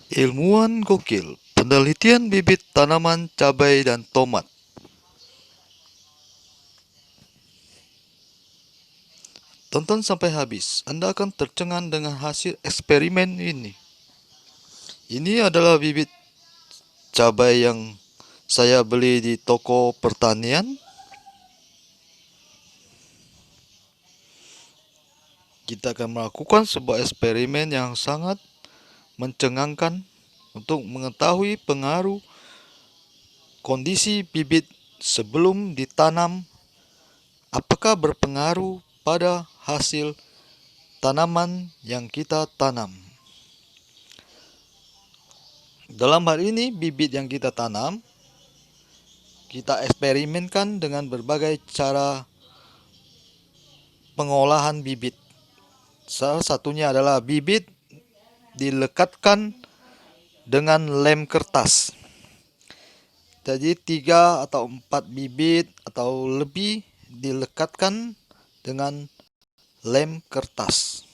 Ilmuwan gokil, penelitian bibit tanaman cabai dan tomat. Tonton sampai habis, Anda akan tercengang dengan hasil eksperimen ini. Ini adalah bibit cabai yang saya beli di toko pertanian. Kita akan melakukan sebuah eksperimen yang sangat mencengangkan untuk mengetahui pengaruh kondisi bibit sebelum ditanam, apakah berpengaruh pada hasil tanaman yang kita tanam. Dalam hal ini, bibit yang kita tanam, kita eksperimenkan dengan berbagai cara pengolahan bibit. Salah satunya adalah bibit dilekatkan dengan lem kertas. Jadi 3 atau 4 bibit atau lebih dilekatkan dengan lem kertas.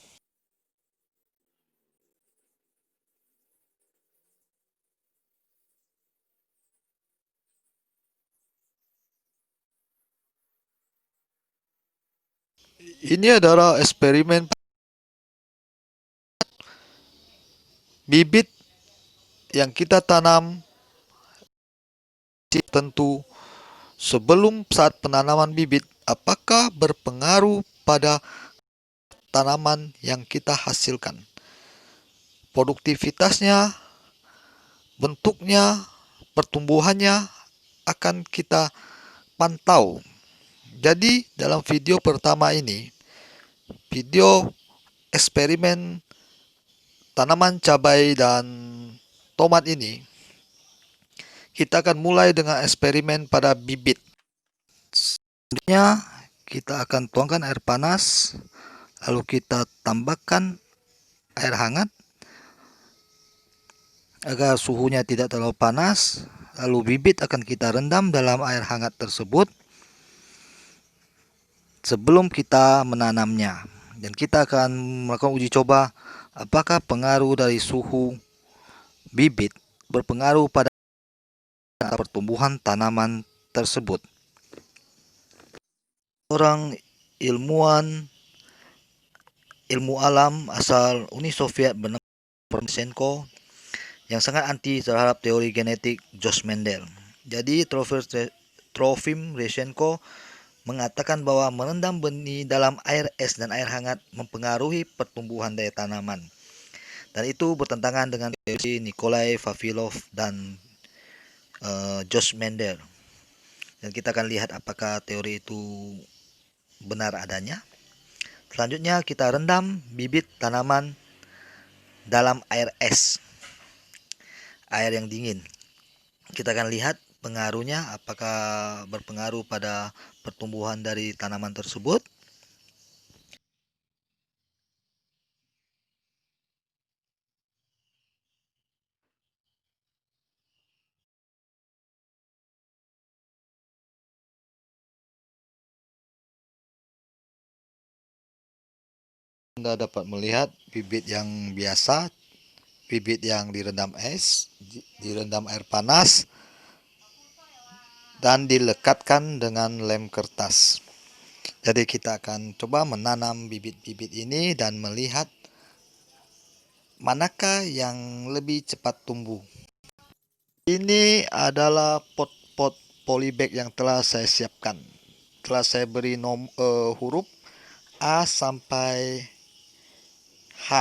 Ini adalah eksperimen bibit yang kita tanam tentu sebelum saat penanaman bibit, apakah berpengaruh pada tanaman yang kita hasilkan. Produktivitasnya, bentuknya, pertumbuhannya akan kita pantau. Jadi dalam video pertama ini, video eksperimen tanaman cabai dan tomat ini, kita akan mulai dengan eksperimen pada bibit. Selanjutnya kita akan tuangkan air panas, lalu kita tambahkan air hangat agar suhunya tidak terlalu panas. Lalu bibit akan kita rendam dalam air hangat tersebut sebelum kita menanamnya. Dan kita akan melakukan uji coba apakah pengaruh dari suhu bibit berpengaruh pada pertumbuhan tanaman tersebut. Seorang ilmu alam asal Uni Soviet bernama Poroshenko yang sangat anti terhadap teori genetik George Mendel. Jadi Trofim Reshenko mengatakan bahwa merendam benih dalam air es dan air hangat mempengaruhi pertumbuhan daya tanaman. Dan itu bertentangan dengan teori Nikolai Vavilov dan George Mendel. Dan kita akan lihat apakah teori itu benar adanya. Selanjutnya kita rendam bibit tanaman dalam air es, air yang dingin. Kita akan lihat pengaruhnya, apakah berpengaruh pada pertumbuhan dari tanaman tersebut. Anda dapat melihat bibit yang biasa, bibit yang direndam es, direndam air panas, dan dilekatkan dengan lem kertas. Jadi kita akan coba menanam bibit-bibit ini dan melihat manakah yang lebih cepat tumbuh. Ini adalah pot-pot polybag yang telah saya siapkan. Telah saya beri huruf A sampai H.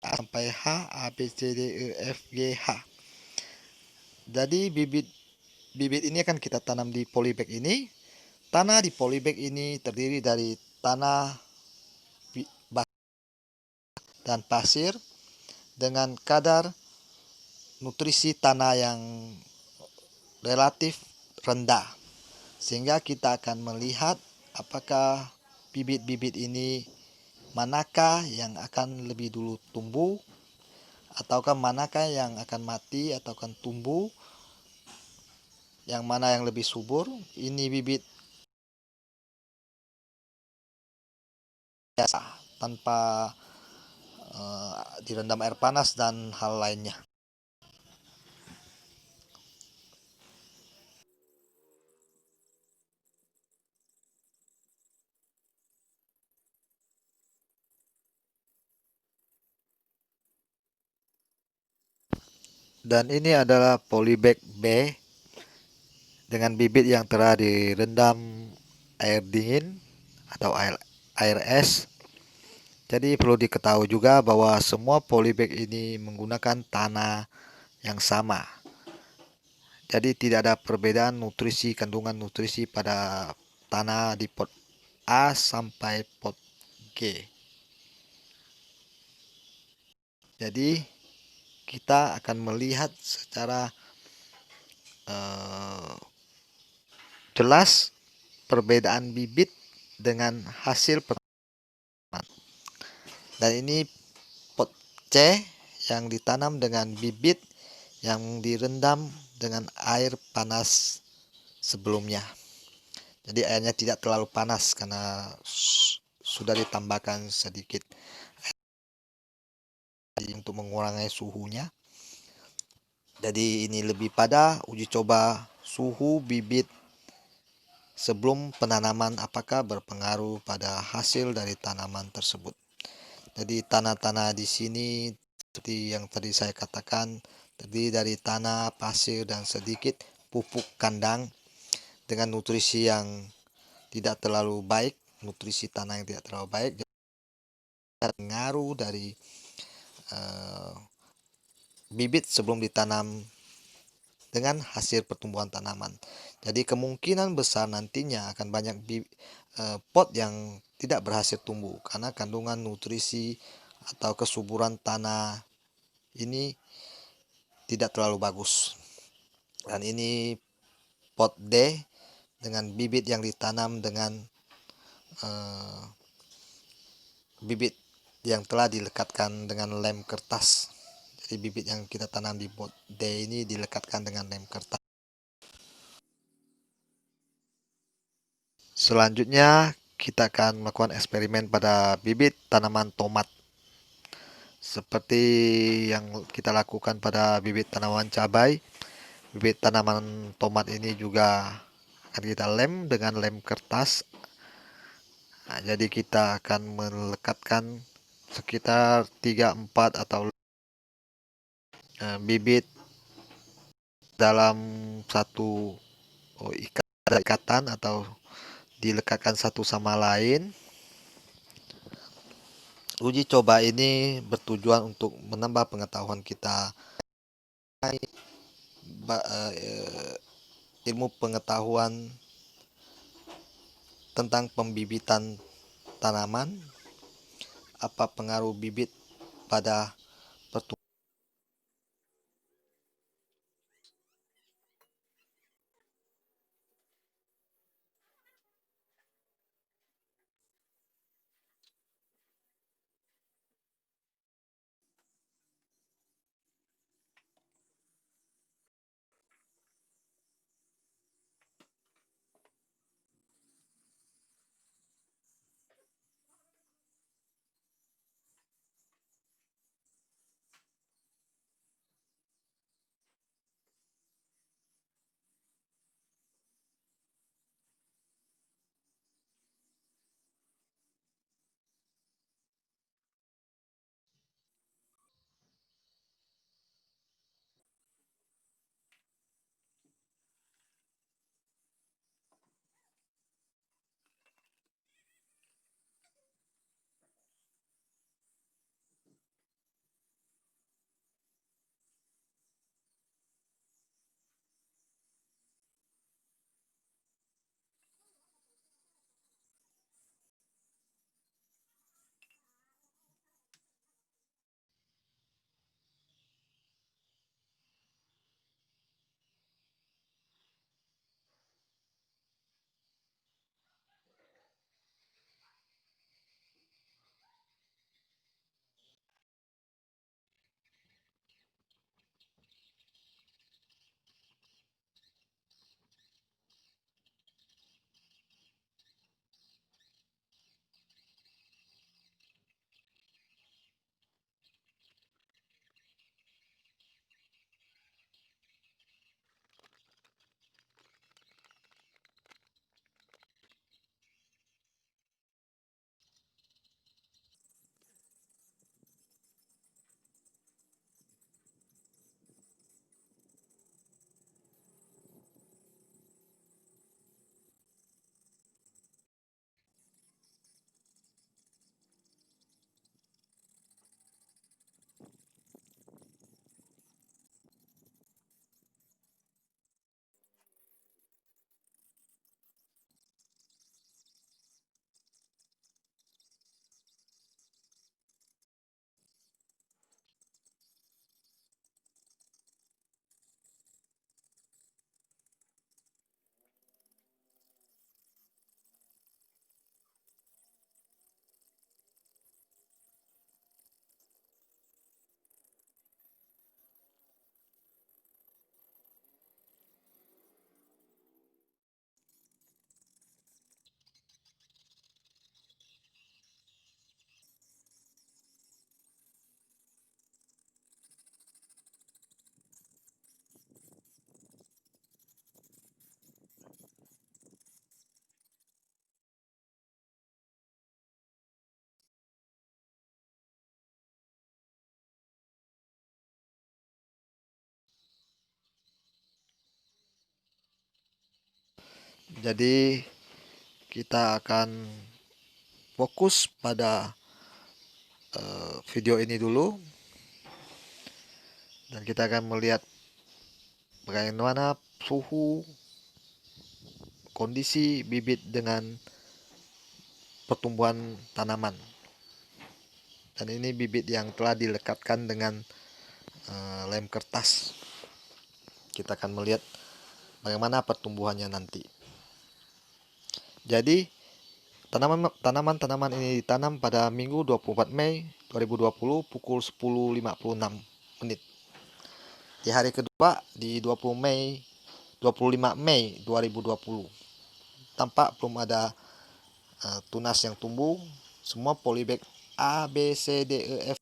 A sampai H, A, B, C, D, E, F, G, H. Jadi bibit ini akan kita tanam di polybag ini. Tanah di polybag ini terdiri dari tanah dan pasir dengan kadar nutrisi tanah yang relatif rendah. Sehingga kita akan melihat apakah bibit-bibit ini manakah yang akan lebih dulu tumbuh, ataukah manakah yang akan mati atau akan tumbuh, yang mana yang lebih subur. Ini bibit biasa tanpa direndam air panas dan hal lainnya. Dan ini adalah polybag B dengan bibit yang telah direndam air dingin atau air es. Jadi perlu diketahui juga bahwa semua polybag ini menggunakan tanah yang sama. Jadi tidak ada perbedaan nutrisi, kandungan nutrisi pada tanah di pot A sampai pot G. Jadi kita akan melihat secara eh, jelas perbedaan bibit dengan hasil pertanian. Dan ini pot C yang ditanam dengan bibit yang direndam dengan air panas sebelumnya. Jadi airnya tidak terlalu panas karena sudah ditambahkan sedikit untuk mengurangi suhunya. Jadi ini lebih pada uji coba suhu bibit sebelum penanaman apakah berpengaruh pada hasil dari tanaman tersebut. Jadi tanah-tanah di sini seperti yang tadi saya katakan terdiri dari tanah, pasir dan sedikit pupuk kandang dengan nutrisi yang tidak terlalu baik, nutrisi tanah yang tidak terlalu baik. Pengaruh dari bibit sebelum ditanam dengan hasil pertumbuhan tanaman. Jadi kemungkinan besar nantinya akan banyak pot yang tidak berhasil tumbuh karena kandungan nutrisi atau kesuburan tanah ini tidak terlalu bagus. Dan ini pot D dengan bibit yang ditanam dengan bibit yang telah dilekatkan dengan lem kertas. Jadi bibit yang kita tanam di pot D ini dilekatkan dengan lem kertas. Selanjutnya kita akan melakukan eksperimen pada bibit tanaman tomat. Seperti yang kita lakukan pada bibit tanaman cabai, bibit tanaman tomat ini juga akan kita lem dengan lem kertas. Nah, jadi kita akan melekatkan sekitar 3-4 atau bibit dalam satu ikatan atau dilekatkan satu sama lain. Uji coba ini bertujuan untuk menambah pengetahuan kita ilmu pengetahuan tentang pembibitan tanaman, apa pengaruh bibit pada pertumbuhan. Jadi kita akan fokus pada video ini dulu, dan kita akan melihat bagaimana suhu, kondisi bibit dengan pertumbuhan tanaman. Dan ini bibit yang telah dilekatkan dengan lem kertas. Kita akan melihat bagaimana pertumbuhannya nanti. Jadi tanaman-tanaman ini ditanam pada Minggu 24 Mei 2020 pukul 10.56 menit. Di hari kedua di 25 Mei 2020. Tampak belum ada tunas yang tumbuh. Semua polybag A, B, C, D, E, F.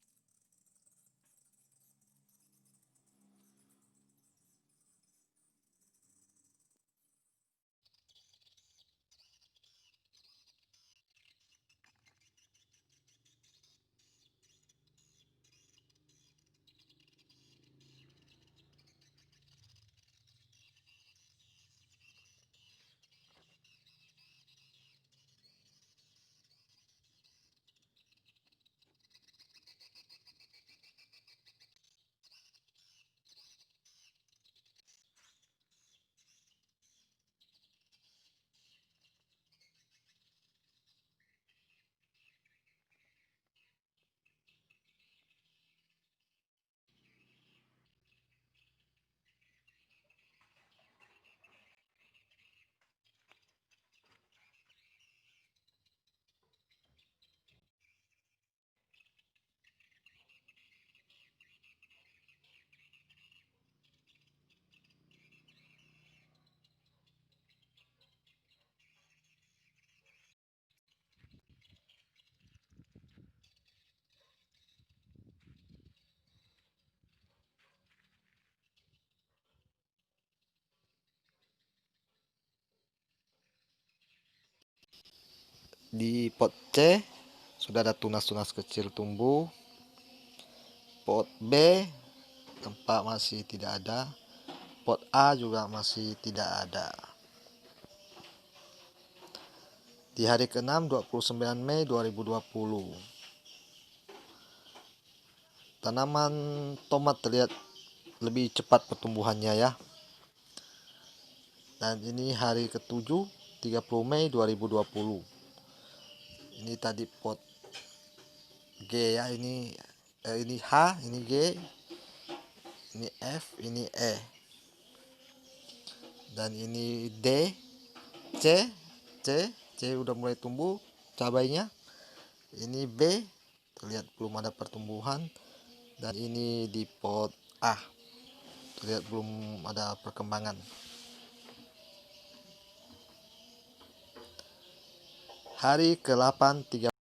Di pot C sudah ada tunas-tunas kecil tumbuh. Pot B tampak masih tidak ada. Pot A juga masih tidak ada. Di hari ke-6 29 Mei 2020. Tanaman tomat terlihat lebih cepat pertumbuhannya ya. Dan ini hari ke-7 30 Mei 2020. Ini tadi pot G ya, ini H, ini G, ini F, ini E. Dan ini D, C, C udah mulai tumbuh cabainya. Ini B, terlihat belum ada pertumbuhan. Dan ini di pot A, terlihat belum ada perkembangan. Hari ke-8 3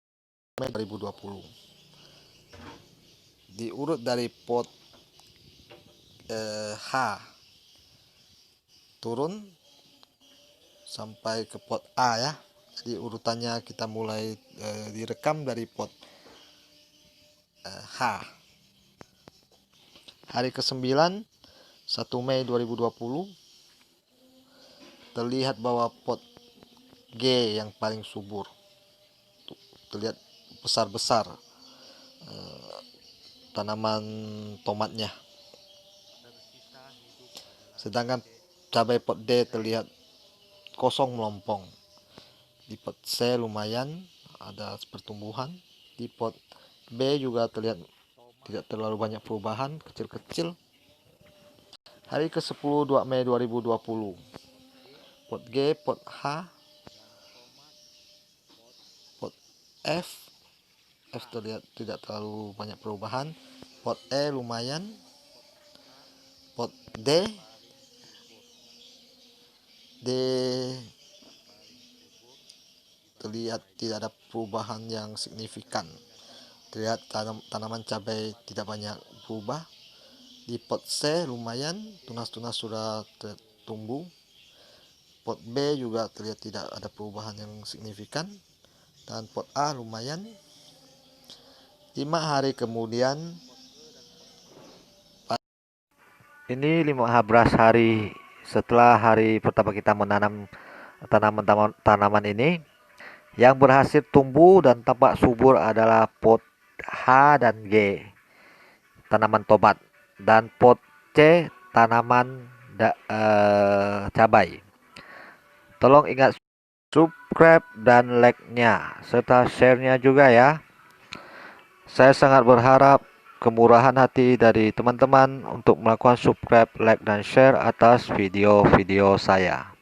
Mei 2020. Diurut dari pot H turun sampai ke pot A ya. Jadi urutannya kita mulai direkam dari pot H. Hari ke-9 1 Mei 2020 terlihat bahwa pot G yang paling subur. Terlihat besar-besar tanaman tomatnya. Sedangkan cabai pot D terlihat kosong melompong. Di pot C lumayan ada pertumbuhan. Di pot B juga terlihat tidak terlalu banyak perubahan, kecil-kecil. Hari ke-10 2 Mei 2020. Pot G, pot H, pot F terlihat tidak terlalu banyak perubahan. Pot E lumayan. Pot D terlihat tidak ada perubahan yang signifikan. Terlihat tanaman cabai tidak banyak berubah. Di pot C lumayan, tunas-tunas sudah tumbuh. Pot B juga terlihat tidak ada perubahan yang signifikan. Dan pot A lumayan. 5 hari kemudian, ini 15 hari setelah hari pertama kita menanam tanaman ini. Yang berhasil tumbuh dan tampak subur adalah pot H dan G, tanaman tomat, dan pot C, tanaman cabai. Tolong ingat subscribe dan like-nya serta share-nya juga ya. Saya sangat berharap kemurahan hati dari teman-teman untuk melakukan subscribe, like, dan share atas video-video saya.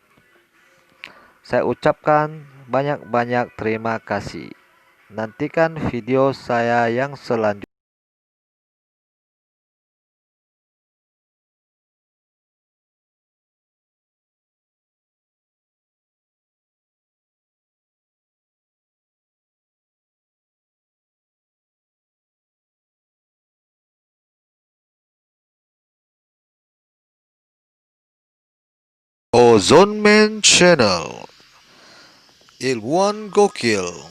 Saya ucapkan banyak-banyak terima kasih. Nantikan video saya yang selanjutnya. Ozone Man Channel, ilmuwan gokil.